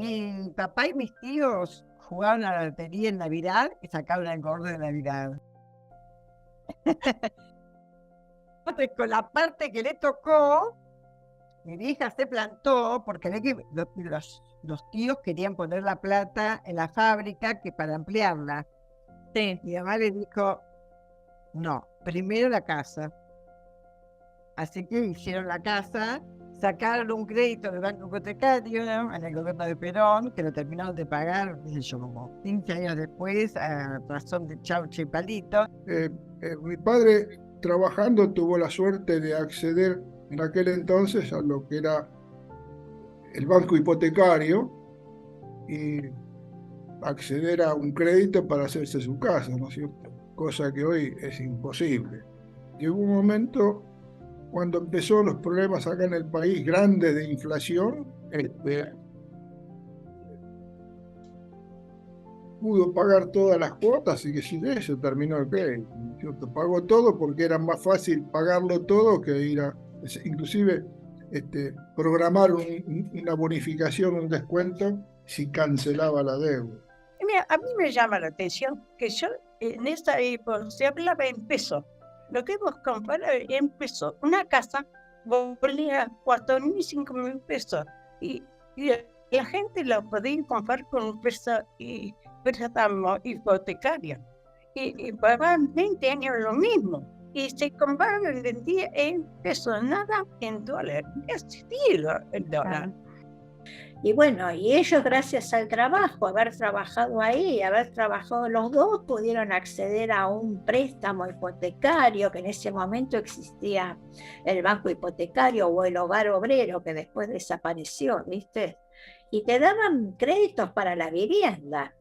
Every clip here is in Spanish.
Mi papá y mis tíos jugaban a la lotería en Navidad y sacaban el gordo de Navidad. Entonces, con la parte que le tocó, mi vieja se plantó porque ve que los tíos querían poner la plata en la fábrica que para ampliarla. Sí. Mi mamá le dijo, no, primero la casa. Así que hicieron la casa, sacaron un crédito del banco hipotecario, ¿no?, en el gobierno de Perón, que lo terminaron de pagar, qué sé yo, como 15 años después, a razón de chaucha y palito. Mi padre, trabajando, tuvo la suerte de acceder en aquel entonces a lo que era el banco hipotecario y acceder a un crédito para hacerse su casa, ¿no es cierto? Cosa que hoy es imposible. Llegó un momento cuando empezó los problemas acá en el país grandes de inflación, pudo pagar todas las cuotas y que sin eso terminó el crédito, ¿no es cierto? Pagó todo porque era más fácil pagarlo todo que ir a, inclusive, programar una bonificación, un descuento si cancelaba la deuda. Mira, a mí me llama la atención que yo en esa época se hablaba en pesos. Lo que vos comprabas en pesos, una casa valía 4.000, 5.000 pesos. Y la gente la podía comprar con un préstamo hipotecario. Y pagaban 20 años lo mismo. Y se compraban y vendían en pesos, nada en dólares. Existía el dólar. Y bueno, y ellos, gracias al trabajo, haber trabajado ahí, haber trabajado los dos, pudieron acceder a un préstamo hipotecario, que en ese momento existía el banco hipotecario o el hogar obrero, que después desapareció, ¿viste? Y te daban créditos para la vivienda.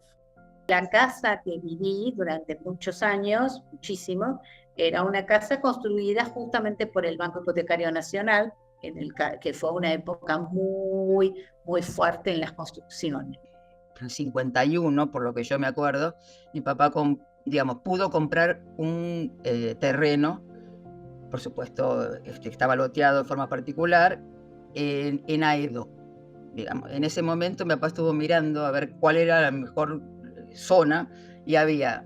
La casa que viví durante muchos años, muchísimo, era una casa construida justamente por el Banco Hipotecario Nacional, que fue una época muy, muy fuerte en las construcciones. En el 51, por lo que yo me acuerdo, mi papá pudo comprar un terreno, por supuesto, estaba loteado de forma particular, en Aedo. Digamos. En ese momento mi papá estuvo mirando a ver cuál era la mejor zona y había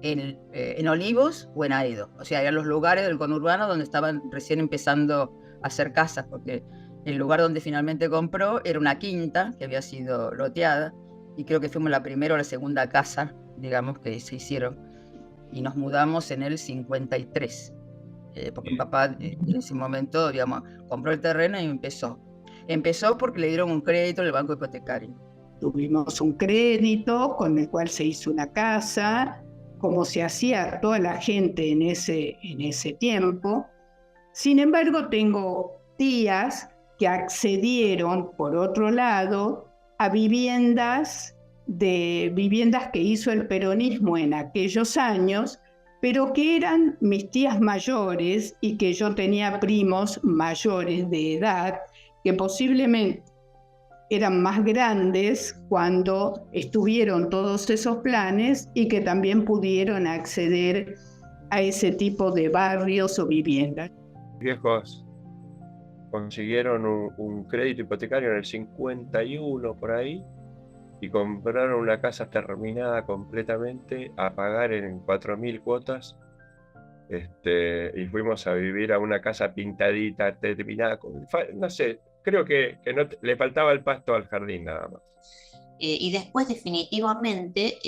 en Olivos o en Aedo. O sea, eran los lugares del conurbano donde estaban recién empezando a hacer casas, porque el lugar donde finalmente compró era una quinta que había sido loteada y creo que fuimos la primera o la segunda casa, digamos, que se hicieron, y nos mudamos en el 53, porque mi papá en ese momento, digamos, compró el terreno y empezó porque le dieron un crédito del banco hipotecario. Tuvimos un crédito con el cual se hizo una casa, como se hacía toda la gente en ese tiempo. Sin embargo, tengo tías que accedieron, por otro lado, a viviendas que hizo el peronismo en aquellos años, pero que eran mis tías mayores y que yo tenía primos mayores de edad, que posiblemente eran más grandes cuando estuvieron todos esos planes y que también pudieron acceder a ese tipo de barrios o viviendas. Viejos consiguieron un crédito hipotecario en el 51 por ahí y compraron una casa terminada completamente a pagar en 4.000 cuotas, y fuimos a vivir a una casa pintadita, terminada con, no sé, creo que no le faltaba el pasto al jardín nada más. Y después definitivamente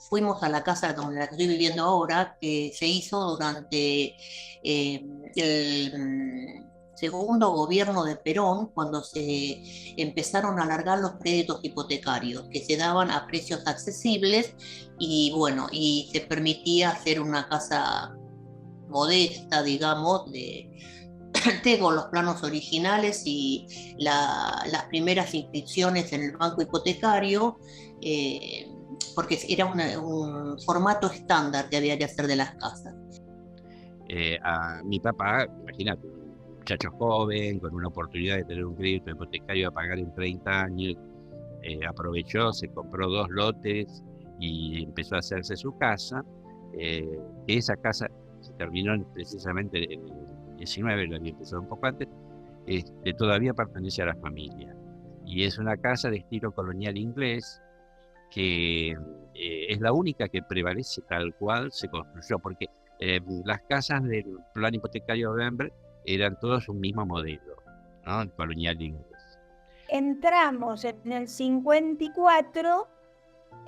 fuimos a la casa donde la que estoy viviendo ahora, que se hizo durante el segundo gobierno de Perón, cuando se empezaron a alargar los créditos hipotecarios, que se daban a precios accesibles y bueno, y se permitía hacer una casa modesta, digamos, tengo los planos originales y las primeras inscripciones en el banco hipotecario, porque era un formato estándar que había que hacer de las casas. A mi papá, imagínate, un muchacho joven, con una oportunidad de tener un crédito hipotecario a pagar en 30 años, aprovechó, se compró 2 lotes y empezó a hacerse su casa. Esa casa se terminó precisamente en el 19, lo había empezado un poco antes, todavía pertenece a la familia. Y es una casa de estilo colonial inglés que es la única que prevalece tal cual se construyó, porque las casas del plan hipotecario de Bember eran todos un mismo modelo, ¿no? El colonial inglés. Entramos en el 54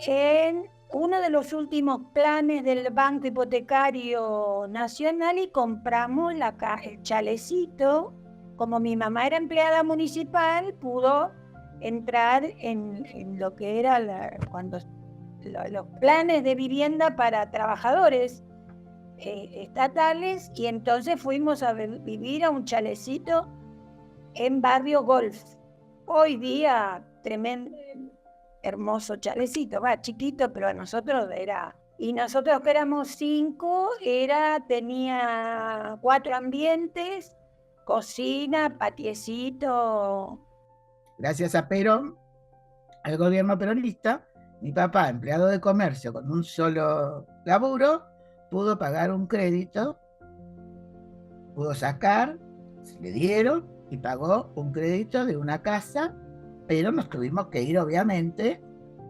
en uno de los últimos planes del Banco Hipotecario Nacional y compramos el chalecito. Como mi mamá era empleada municipal, pudo entrar en lo que era los planes de vivienda para trabajadores estatales, y entonces fuimos a vivir a un chalecito en Barrio Golf. Hoy día, tremendo, hermoso chalecito, chiquito, pero a nosotros era... Y nosotros que éramos 5, tenía 4 ambientes, cocina, patiecito. Gracias a Perón, al gobierno peronista, mi papá, empleado de comercio con un solo laburo, pudo pagar un crédito, pudo sacar, se le dieron y pagó un crédito de una casa, pero nos tuvimos que ir obviamente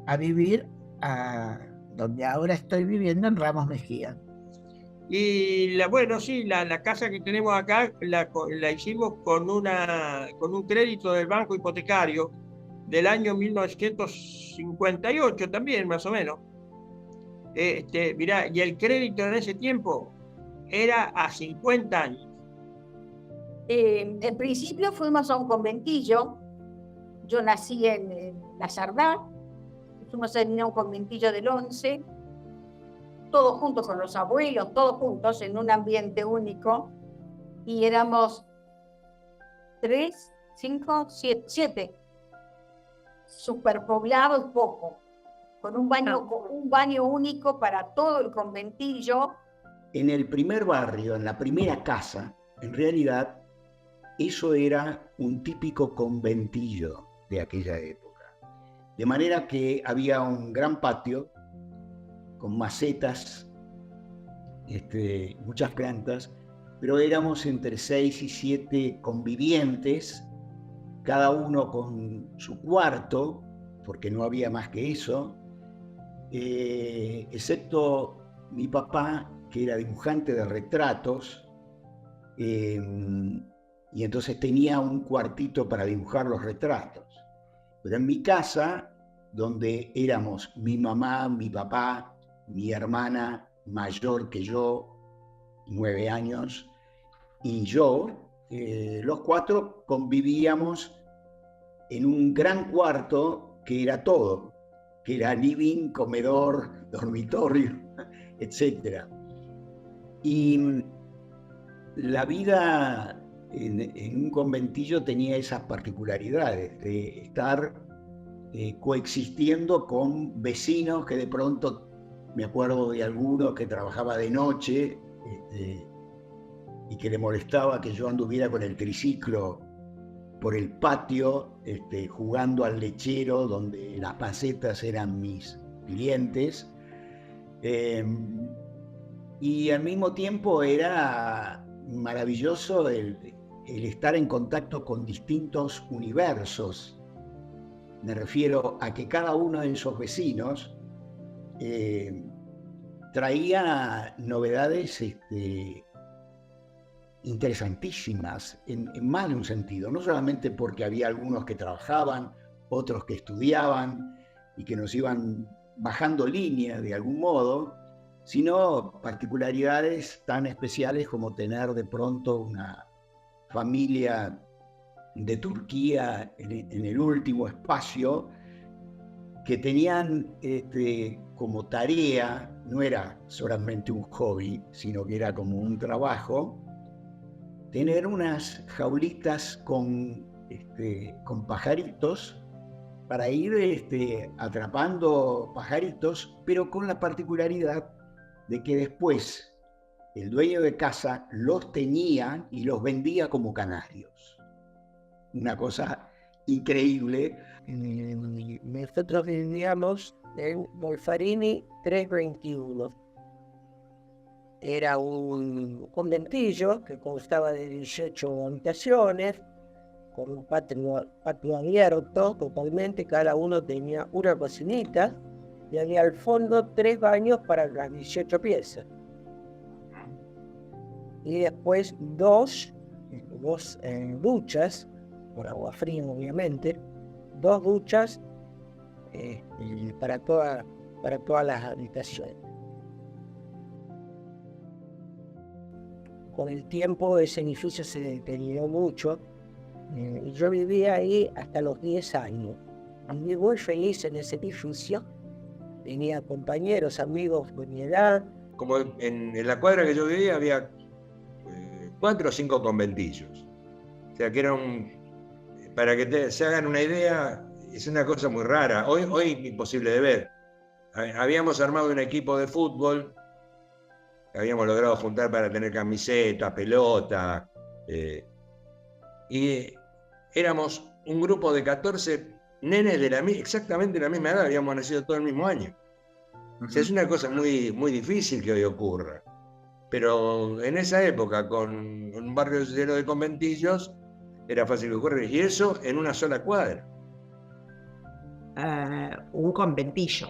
a vivir a donde ahora estoy viviendo, en Ramos Mejía. Y la casa que tenemos acá la hicimos con un crédito del banco hipotecario del año 1958 también, más o menos. Mirá, y el crédito en ese tiempo era a 50 años. En principio fuimos a un conventillo. Yo nací en La Sardá. Fuimos a un conventillo del 11, todos juntos con los abuelos, todos juntos en un ambiente único. Y éramos 3, 5, 7. Superpoblados poco. Con un baño único para todo el conventillo. En el primer barrio, en la primera casa, en realidad, eso era un típico conventillo de aquella época. De manera que había un gran patio con macetas, muchas plantas, pero éramos entre 6 y 7 convivientes, cada uno con su cuarto, porque no había más que eso, excepto mi papá, que era dibujante de retratos, y entonces tenía un cuartito para dibujar los retratos. Pero en mi casa, donde éramos mi mamá, mi papá, mi hermana mayor que yo, 9 años, y yo, los 4 convivíamos en un gran cuarto que era todo, que era living, comedor, dormitorio, etc. Y la vida en un conventillo tenía esas particularidades de estar coexistiendo con vecinos que de pronto, me acuerdo de alguno que trabajaba de noche y que le molestaba que yo anduviera con el triciclo por el patio, jugando al lechero donde las macetas eran mis clientes, y al mismo tiempo era maravilloso el estar en contacto con distintos universos. Me refiero a que cada uno de esos vecinos traía novedades interesantísimas en más de un sentido, no solamente porque había algunos que trabajaban, otros que estudiaban y que nos iban bajando línea de algún modo, sino particularidades tan especiales como tener de pronto una familia de Turquía en el último espacio, que tenían como tarea, no era solamente un hobby, sino que era como un trabajo, tener unas jaulitas con pajaritos para ir atrapando pajaritos, pero con la particularidad de que después el dueño de casa los tenía y los vendía como canarios. Una cosa increíble. Nosotros vivíamos en Molfarini 321. Era un conventillo que constaba de 18 habitaciones, con un patio abierto totalmente, cada uno tenía una cocinita y había al fondo 3 baños para las 18 piezas. Y después dos duchas, por agua fría obviamente, 2 duchas para todas las habitaciones. Con el tiempo ese edificio se deterioró mucho y yo vivía ahí hasta los 10 años. Viví muy feliz en ese edificio, tenía compañeros, amigos de mi edad. Como en la cuadra que yo vivía había 4 o 5 conventillos. O sea que era para que se hagan una idea, es una cosa muy rara. Hoy imposible de ver. Habíamos armado un equipo de fútbol, habíamos logrado juntar para tener camisetas, pelotas, y éramos un grupo de 14 nenes exactamente de la misma edad, habíamos nacido todo el mismo año. O sea, es una cosa muy, muy difícil que hoy ocurra. Pero en esa época, con un barrio lleno de conventillos, era fácil que ocurriera. Y eso en una sola cuadra. Un conventillo.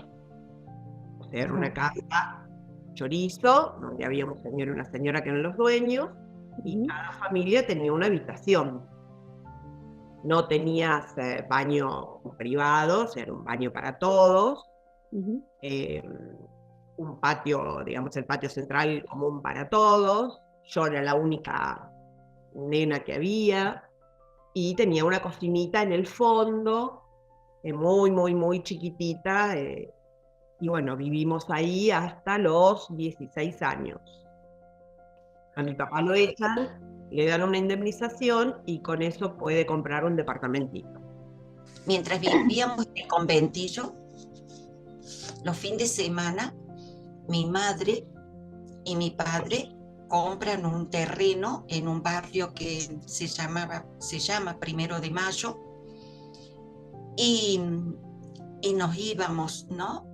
O sea, era una casa chorizo, donde había un señor y una señora que eran los dueños, y cada familia tenía una habitación. No tenías baño privados, era un baño para todos. Un patio, digamos, el patio central común para todos. Yo era la única nena que había. Y tenía una cocinita en el fondo, muy, muy, muy chiquitita. Y bueno, vivimos ahí hasta los 16 años. A mi papá lo echan, le dan una indemnización y con eso puede comprar un departamentito. Mientras vivíamos en el conventillo, los fines de semana, mi madre y mi padre compran un terreno en un barrio que se llama 1 de Mayo y nos íbamos, ¿no?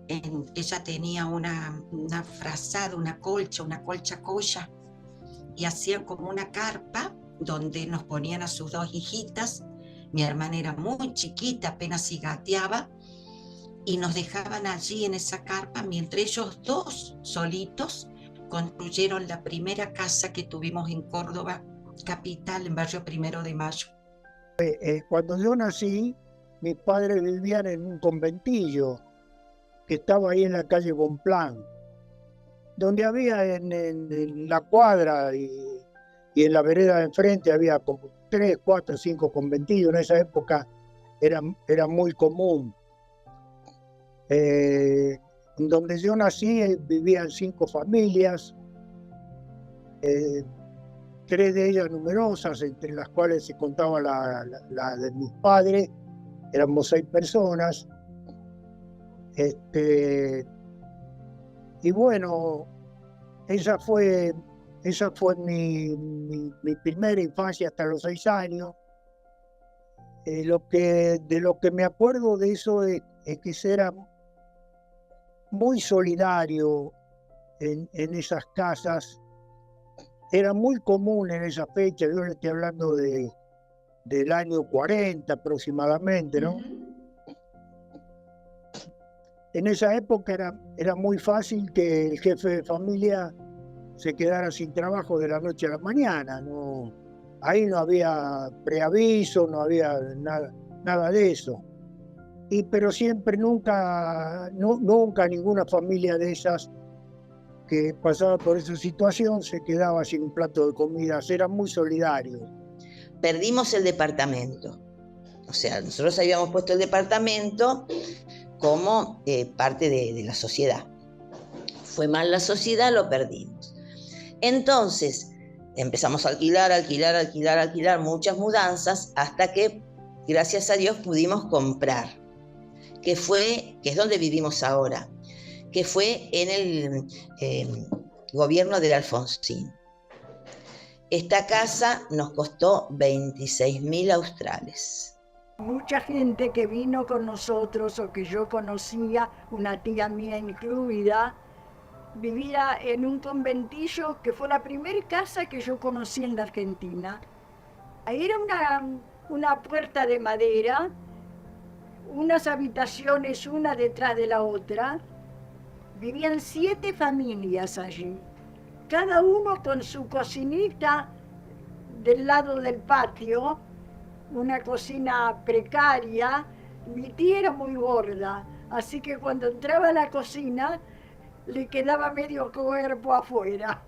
Ella tenía una frazada, una colcha colla, y hacían como una carpa donde nos ponían a sus 2 hijitas. Mi hermana era muy chiquita, apenas si gateaba, y nos dejaban allí en esa carpa mientras ellos 2 solitos construyeron la primera casa que tuvimos en Córdoba capital, en barrio 1 de Mayo. Cuando yo nací, mis padres vivían en un conventillo que estaba ahí en la calle Bonplan, donde había en la cuadra y en la vereda de enfrente había como 3, 4, 5 conventillos. En esa época era muy común. Donde yo nací vivían 5 familias, 3 de ellas numerosas, entre las cuales se contaba la de mis padres. Éramos 6 personas. Y bueno, esa fue mi primera infancia hasta los 6 años. De lo que me acuerdo de eso es que se era muy solidario en esas casas. Era muy común en esa fecha, yo le estoy hablando del año 40 aproximadamente, ¿no? En esa época era muy fácil que el jefe de familia se quedara sin trabajo de la noche a la mañana. No, ahí no había preaviso, no había nada de eso. Pero siempre, nunca ninguna familia de esas que pasaba por esa situación se quedaba sin un plato de comida. Eran muy solidarios. Perdimos el departamento. O sea, nosotros habíamos puesto el departamento como parte de la sociedad. Fue mal la sociedad, lo perdimos. Entonces, empezamos a alquilar, muchas mudanzas, hasta que, gracias a Dios, pudimos comprar, que es donde vivimos ahora, que fue en el gobierno del Alfonsín. Esta casa nos costó 26.000 australes. Mucha gente que vino con nosotros o que yo conocía, una tía mía incluida, vivía en un conventillo que fue la primera casa que yo conocí en la Argentina. Era una puerta de madera, unas habitaciones una detrás de la otra. Vivían 7 familias allí, cada uno con su cocinita del lado del patio, una cocina precaria. Mi tía era muy gorda, así que cuando entraba a la cocina le quedaba medio cuerpo afuera.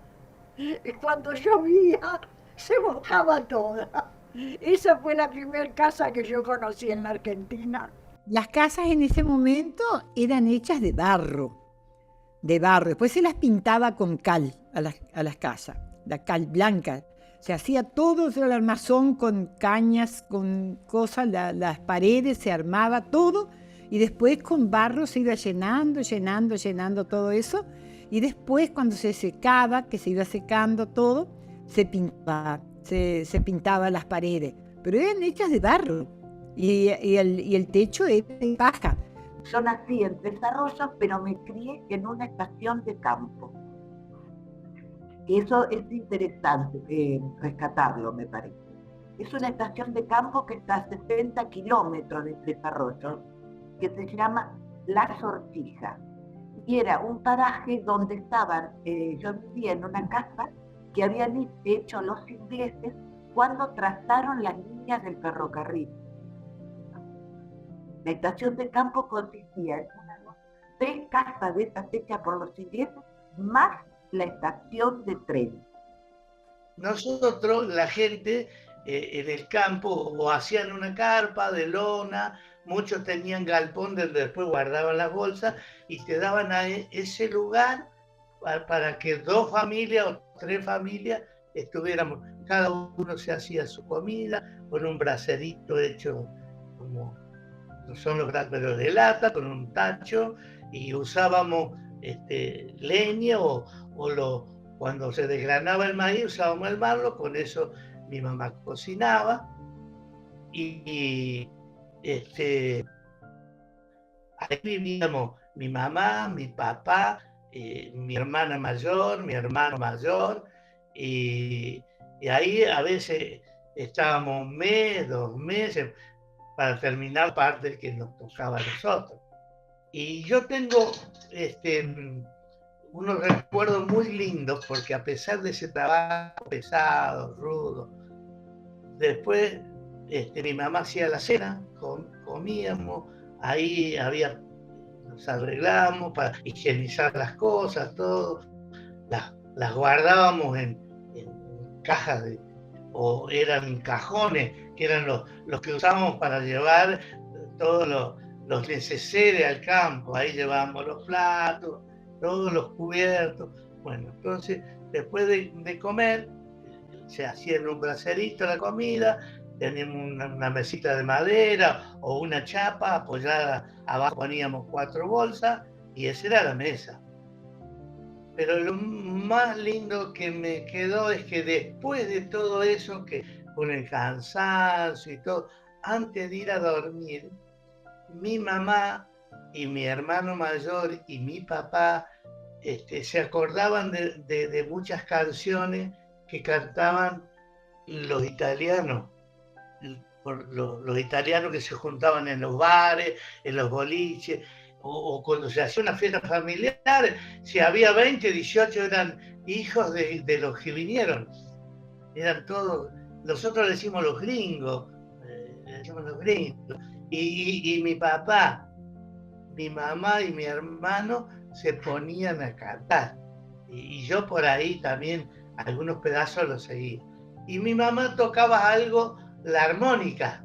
Y cuando llovía se mojaba toda. Esa fue la primera casa que yo conocí en la Argentina. Las casas en ese momento eran hechas de barro. Después se las pintaba con cal a las casas, la cal blanca. Se hacía todo el armazón con cañas, con cosas, las paredes, se armaba todo, y después con barro se iba llenando todo eso, y después cuando se secaba, que se iba secando todo, se pintaba las paredes, pero eran hechas de barro, y el techo era de paja. Yo nací en Tres Arroyos, pero me crié en una estación de campo. Eso es interesante rescatarlo, me parece. Es una estación de campo que está a 60 kilómetros de Tres Arroyos, que se llama La Sortija. Y era un paraje donde estaban, yo vivía en una casa que habían hecho los ingleses cuando trazaron las líneas del ferrocarril. La estación de campo consistía en 3 casas de estas hechas por los ingleses, más la estación de tren. Nosotros, la gente en el campo, o hacían una carpa de lona, muchos tenían galpón donde después guardaban las bolsas y te daban a ese lugar para que 2 familias o 3 familias estuviéramos. Cada uno se hacía su comida con un braserito hecho como son los graneros de lata, con un tacho, y usábamos leña cuando se desgranaba el maíz usábamos el marlo, con eso mi mamá cocinaba, y ahí vivíamos mi mamá, mi papá, mi hermana mayor, mi hermano mayor, y ahí a veces estábamos 1 mes, 2 meses, para terminar parte que nos tocaba a nosotros. Y yo tengo unos recuerdos muy lindos, porque a pesar de ese trabajo pesado, rudo, después mi mamá hacía la cena, comíamos, ahí nos arreglamos para higienizar las cosas, todo, las guardábamos en cajas o eran cajones, que eran los que usábamos para llevar todos los neceseres al campo. Ahí llevábamos los platos, todos los cubiertos. Bueno, entonces después de comer, se hacía en un braserito la comida, teníamos una mesita de madera o una chapa apoyada, abajo poníamos 4 bolsas y esa era la mesa. Pero lo más lindo que me quedó es que después de todo eso, que con el cansancio y todo, antes de ir a dormir, mi mamá y mi hermano mayor y mi papá se acordaban de muchas canciones que cantaban los italianos, los italianos que se juntaban en los bares, en los boliches, o cuando se hacía una fiesta familiar, si había 20, 18 eran hijos de los que vinieron. Eran todos, nosotros decimos los gringos, y mi papá, mi mamá y mi hermano se ponían a cantar. Y yo por ahí también algunos pedazos los seguía. Y mi mamá tocaba algo, la armónica.